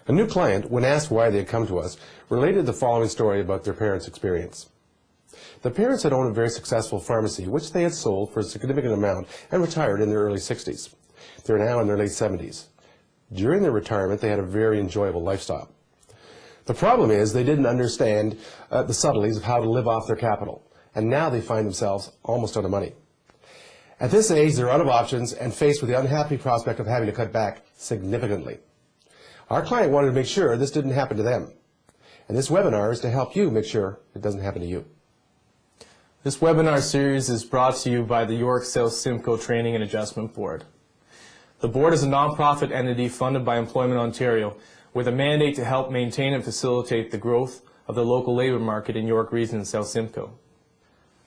A new client, when asked why they had come to us, related the following story about their parents' experience. The parents had owned a very successful pharmacy, which they had sold for a significant amount and retired in their early 60s. They're now in their late 70s. During their retirement, they had a very enjoyable lifestyle. The problem is they didn't understand the subtleties of how to live off their capital, and now they find themselves almost out of money. At this age, they're out of options and faced with the unhappy prospect of having to cut back significantly. Our client wanted to make sure this didn't happen to them, and this webinar is to help you make sure it doesn't happen to you. This webinar series is brought to you by the York South Simcoe Training and Adjustment Board. The board is a non-profit entity funded by Employment Ontario with a mandate to help maintain and facilitate the growth of the local labor market in York Region and South Simcoe.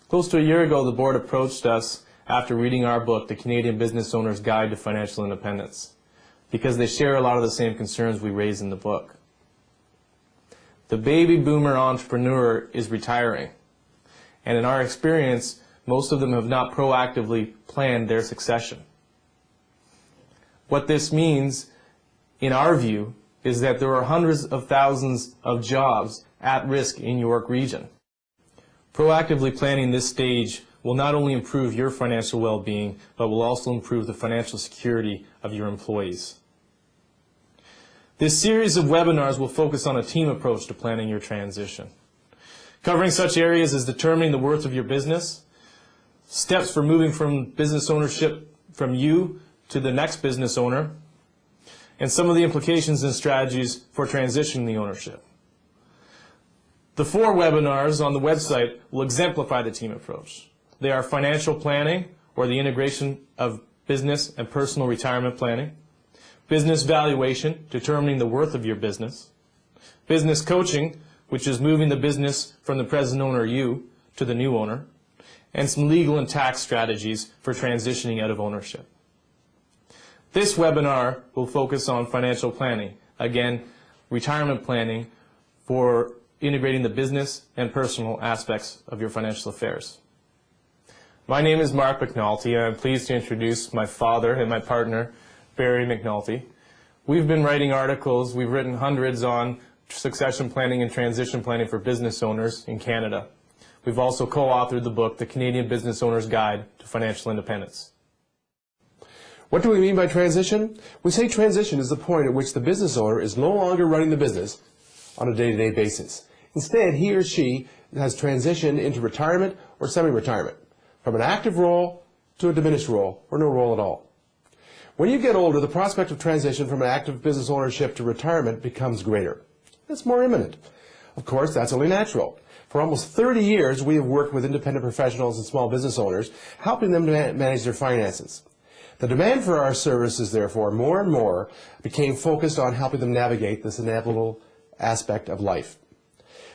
Close to a year ago, the board approached us after reading our book, The Canadian Business Owner's Guide to Financial Independence, because they share a lot of the same concerns we raise in the book. The baby boomer entrepreneur is retiring, and in our experience, most of them have not proactively planned their succession. What this means, in our view, is that there are hundreds of thousands of jobs at risk in York Region. Proactively planning this stage will not only improve your financial well-being, but will also improve the financial security of your employees. This series of webinars will focus on a team approach to planning your transition, covering such areas as determining the worth of your business, steps for moving from business ownership from you to the next business owner, and some of the implications and strategies for transitioning the ownership. The 4 webinars on the website will exemplify the team approach. They are financial planning, or the integration of business and personal retirement planning, business valuation, determining the worth of your business, business coaching, which is moving the business from the present owner, you, to the new owner, and some legal and tax strategies for transitioning out of ownership. This webinar will focus on financial planning, again, retirement planning for integrating the business and personal aspects of your financial affairs. My name is Mark McNulty, and I'm pleased to introduce my father and my partner, Barry McNulty. We've been writing articles, we've written hundreds on succession planning and transition planning for business owners in Canada. We've also co-authored the book, The Canadian Business Owner's Guide to Financial Independence. What do we mean by transition? We say transition is the point at which the business owner is no longer running the business on a day-to-day basis. Instead, he or she has transitioned into retirement or semi-retirement, from an active role to a diminished role or no role at all. When you get older, the prospect of transition from an active business ownership to retirement becomes greater. It's more imminent. Of course, that's only natural. For almost 30 years, we have worked with independent professionals and small business owners, helping them to manage their finances. The demand for our services, therefore, more and more became focused on helping them navigate this inevitable aspect of life.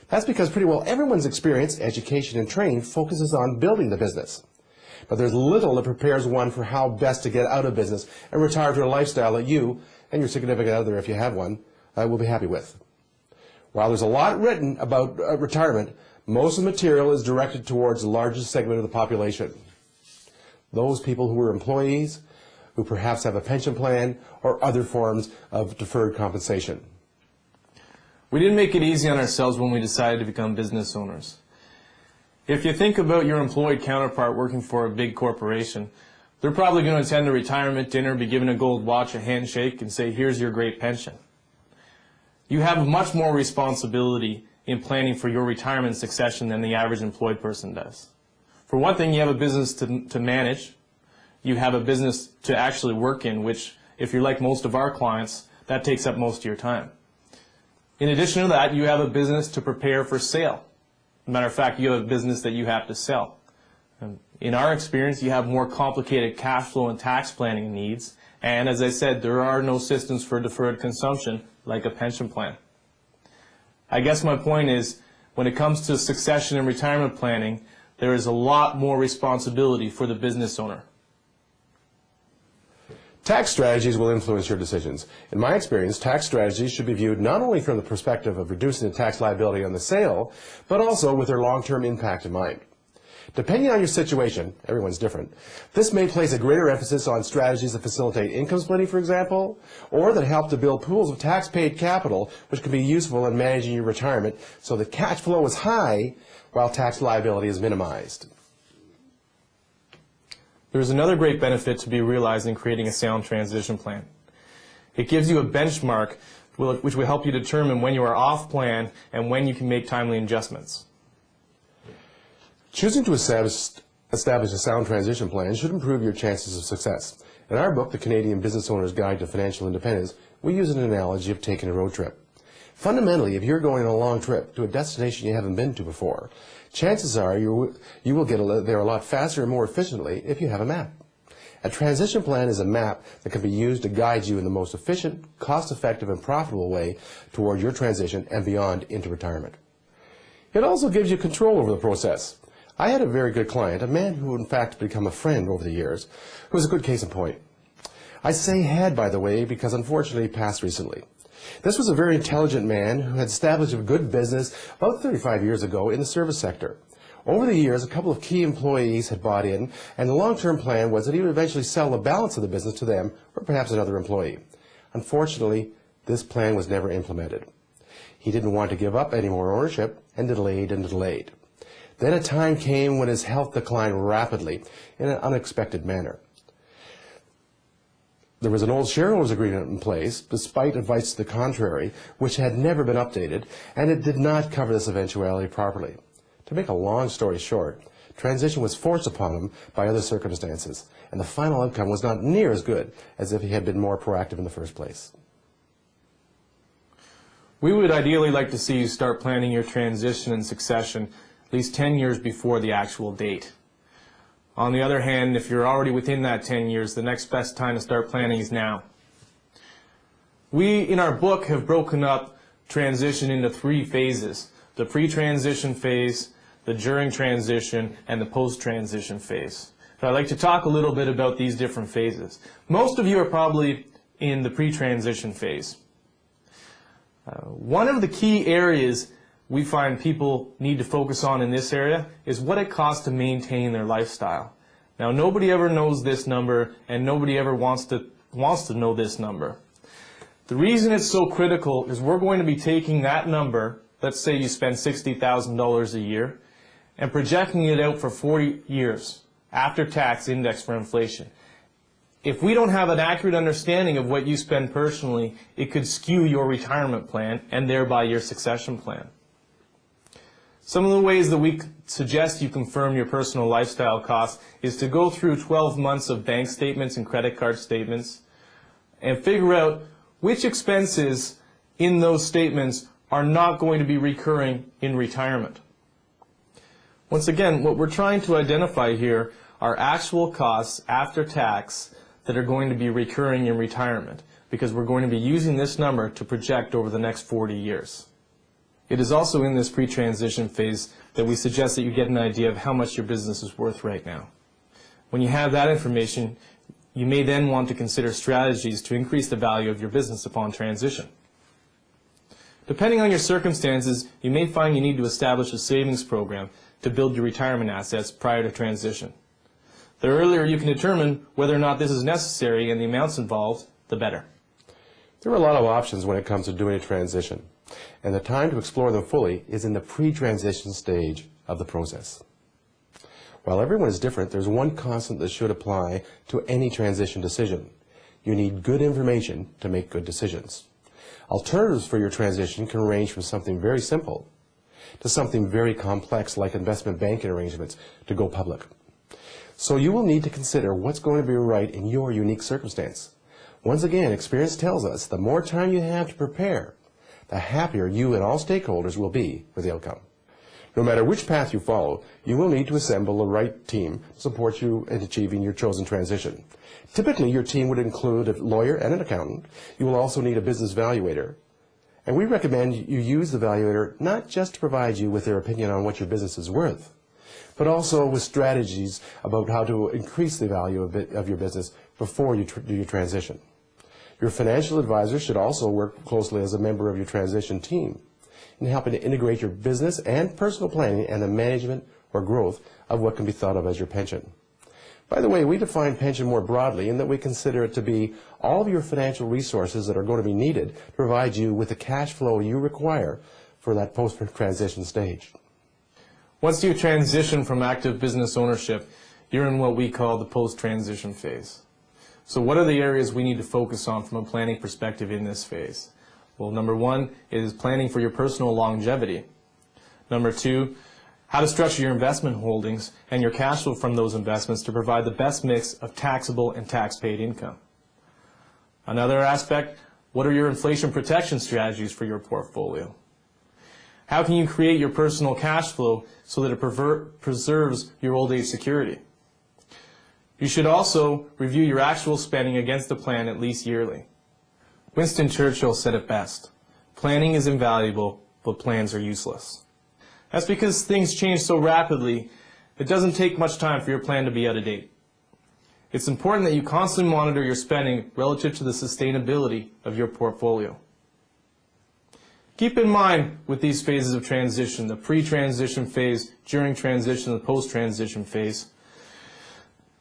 That's because pretty well everyone's experience, education, and training focuses on building the business. But there's little that prepares one for how best to get out of business and retire to a lifestyle that you and your significant other, if you have one, will be happy with. While there's a lot written about retirement, most of the material is directed towards the largest segment of the population. Those people who are employees, who perhaps have a pension plan or other forms of deferred compensation. We didn't make it easy on ourselves when we decided to become business owners. If you think about your employed counterpart working for a big corporation, they're probably going to attend a retirement dinner, be given a gold watch, a handshake, and say, here's your great pension. You have much more responsibility in planning for your retirement succession than the average employed person does. For one thing, you have a business to manage. You have a business to actually work in, which, if you're like most of our clients, that takes up most of your time. In addition to that, you have a business to prepare for sale. As a matter of fact, you have a business that you have to sell. In our experience, you have more complicated cash flow and tax planning needs, and as I said, there are no systems for deferred consumption like a pension plan. I guess my point is, when it comes to succession and retirement planning, there is a lot more responsibility for the business owner. Tax strategies will influence your decisions. In my experience, tax strategies should be viewed not only from the perspective of reducing the tax liability on the sale, but also with their long-term impact in mind. Depending on your situation, everyone's different, this may place a greater emphasis on strategies that facilitate income splitting, for example, or that help to build pools of tax-paid capital, which can be useful in managing your retirement so that cash flow is high while tax liability is minimized. There is another great benefit to be realized in creating a sound transition plan. It gives you a benchmark which will help you determine when you are off plan and when you can make timely adjustments. Choosing to establish a sound transition plan should improve your chances of success. In our book, The Canadian Business Owner's Guide to Financial Independence, we use an analogy of taking a road trip. Fundamentally, if you're going on a long trip to a destination you haven't been to before, chances are you will get there a lot faster and more efficiently if you have a map. A transition plan is a map that can be used to guide you in the most efficient, cost-effective, and profitable way toward your transition and beyond into retirement. It also gives you control over the process. I had a very good client, a man who in fact become a friend over the years, who was a good case in point. I say had, by the way, because unfortunately he passed recently. This was a very intelligent man who had established a good business about 35 years ago in the service sector. Over the years, a couple of key employees had bought in, and the long-term plan was that he would eventually sell the balance of the business to them or perhaps another employee. Unfortunately, this plan was never implemented. He didn't want to give up any more ownership and delayed and delayed. Then a time came when his health declined rapidly in an unexpected manner. There was an old shareholders agreement in place, despite advice to the contrary, which had never been updated, and it did not cover this eventuality properly. To make a long story short, transition was forced upon him by other circumstances, and the final outcome was not near as good as if he had been more proactive in the first place. We would ideally like to see you start planning your transition and succession at least 10 years before the actual date. On the other hand, if you're already within that 10 years, the next best time to start planning is now. We, in our book, have broken up transition into 3 phases: the pre-transition phase, the during transition, and the post-transition phase. So I'd like to talk a little bit about these different phases. Most of you are probably in the pre-transition phase. One of the key areas we find people need to focus on in this area is what it costs to maintain their lifestyle. Now, nobody ever knows this number, and nobody ever wants to know this number. The reason it's so critical is we're going to be taking that number, let's say you spend $60,000 a year, and projecting it out for 40 years after tax indexed for inflation. If we don't have an accurate understanding of what you spend personally, it could skew your retirement plan and thereby your succession plan. Some of the ways that we suggest you confirm your personal lifestyle costs is to go through 12 months of bank statements and credit card statements and figure out which expenses in those statements are not going to be recurring in retirement. Once again, what we're trying to identify here are actual costs after tax that are going to be recurring in retirement, because we're going to be using this number to project over the next 40 years. It is also in this pre-transition phase that we suggest that you get an idea of how much your business is worth right now. When you have that information, you may then want to consider strategies to increase the value of your business upon transition. Depending on your circumstances, you may find you need to establish a savings program to build your retirement assets prior to transition. The earlier you can determine whether or not this is necessary and the amounts involved, the better. There are a lot of options when it comes to doing a transition, and the time to explore them fully is in the pre-transition stage of the process. While everyone is different, there's one constant that should apply to any transition decision. You need good information to make good decisions. Alternatives for your transition can range from something very simple to something very complex like investment banking arrangements to go public. So you will need to consider what's going to be right in your unique circumstance. Once again, experience tells us the more time you have to prepare, the happier you and all stakeholders will be with the outcome. No matter which path you follow, you will need to assemble the right team to support you in achieving your chosen transition. Typically, your team would include a lawyer and an accountant. You will also need a business valuator. And we recommend you use the valuator not just to provide you with their opinion on what your business is worth, but also with strategies about how to increase the value of your business before you do your transition. Your financial advisor should also work closely as a member of your transition team in helping to integrate your business and personal planning and the management or growth of what can be thought of as your pension. By the way, we define pension more broadly in that we consider it to be all of your financial resources that are going to be needed to provide you with the cash flow you require for that post-transition stage. Once you transition from active business ownership, you're in what we call the post-transition phase. So what are the areas we need to focus on from a planning perspective in this phase? Well, number one is planning for your personal longevity. Number two, how to structure your investment holdings and your cash flow from those investments to provide the best mix of taxable and tax-paid income. Another aspect, what are your inflation protection strategies for your portfolio? How can you create your personal cash flow so that it preserves your old age security? You should also review your actual spending against the plan at least yearly. Winston Churchill said it best, planning is invaluable, but plans are useless. That's because things change so rapidly, it doesn't take much time for your plan to be out of date. It's important that you constantly monitor your spending relative to the sustainability of your portfolio. Keep in mind with these phases of transition, the pre-transition phase, during transition, the post-transition phase,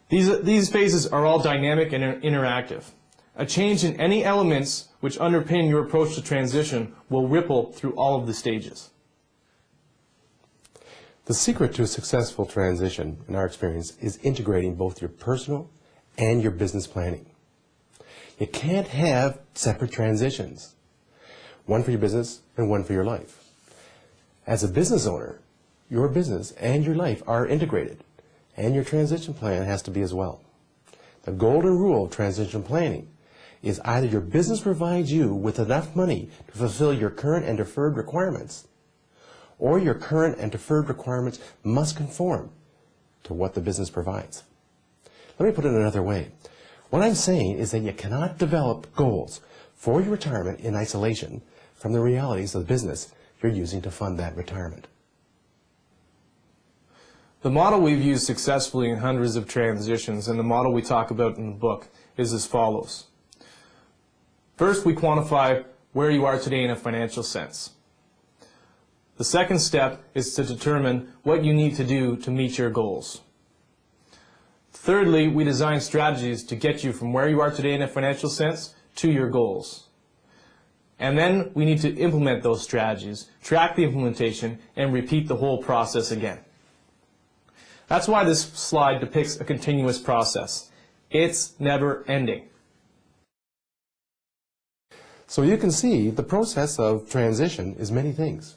these phases are all dynamic and interactive. A change in any elements which underpin your approach to transition will ripple through all of the stages. The secret to a successful transition, in our experience, is integrating both your personal and your business planning. You can't have separate transitions, one for your business and one for your life. As a business owner, your business and your life are integrated, and your transition plan has to be as well. The golden rule of transition planning is either your business provides you with enough money to fulfill your current and deferred requirements, or your current and deferred requirements must conform to what the business provides. Let me put it another way. What I'm saying is that you cannot develop goals for your retirement in isolation from the realities of the business you're using to fund that retirement. The model we've used successfully in hundreds of transitions, and the model we talk about in the book, is as follows. First, we quantify where you are today in a financial sense. The second step is to determine what you need to do to meet your goals. Thirdly, we design strategies to get you from where you are today in a financial sense to your goals. And then we need to implement those strategies, track the implementation, and repeat the whole process again. That's why this slide depicts a continuous process. It's never ending. So you can see the process of transition is many things.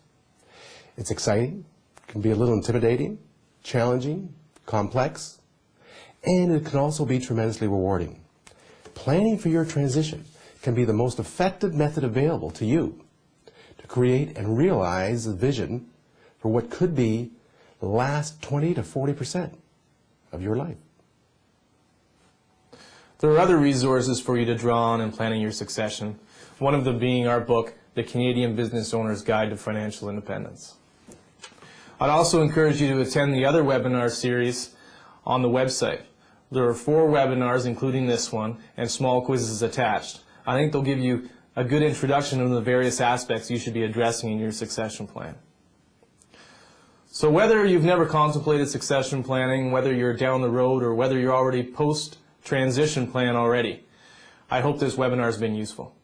It's exciting, can be a little intimidating, challenging, complex, and it can also be tremendously rewarding. Planning for your transition can be the most effective method available to you to create and realize a vision for what could be the last 20 to 40% of your life. There are other resources for you to draw on in planning your succession, one of them being our book, The Canadian Business Owner's Guide to Financial Independence. I'd also encourage you to attend the other webinar series on the website. There are 4 webinars, including this one, and small quizzes attached. I think they'll give you a good introduction to the various aspects you should be addressing in your succession plan. So whether you've never contemplated succession planning, whether you're down the road, or whether you're already post-transition plan already, I hope this webinar has been useful.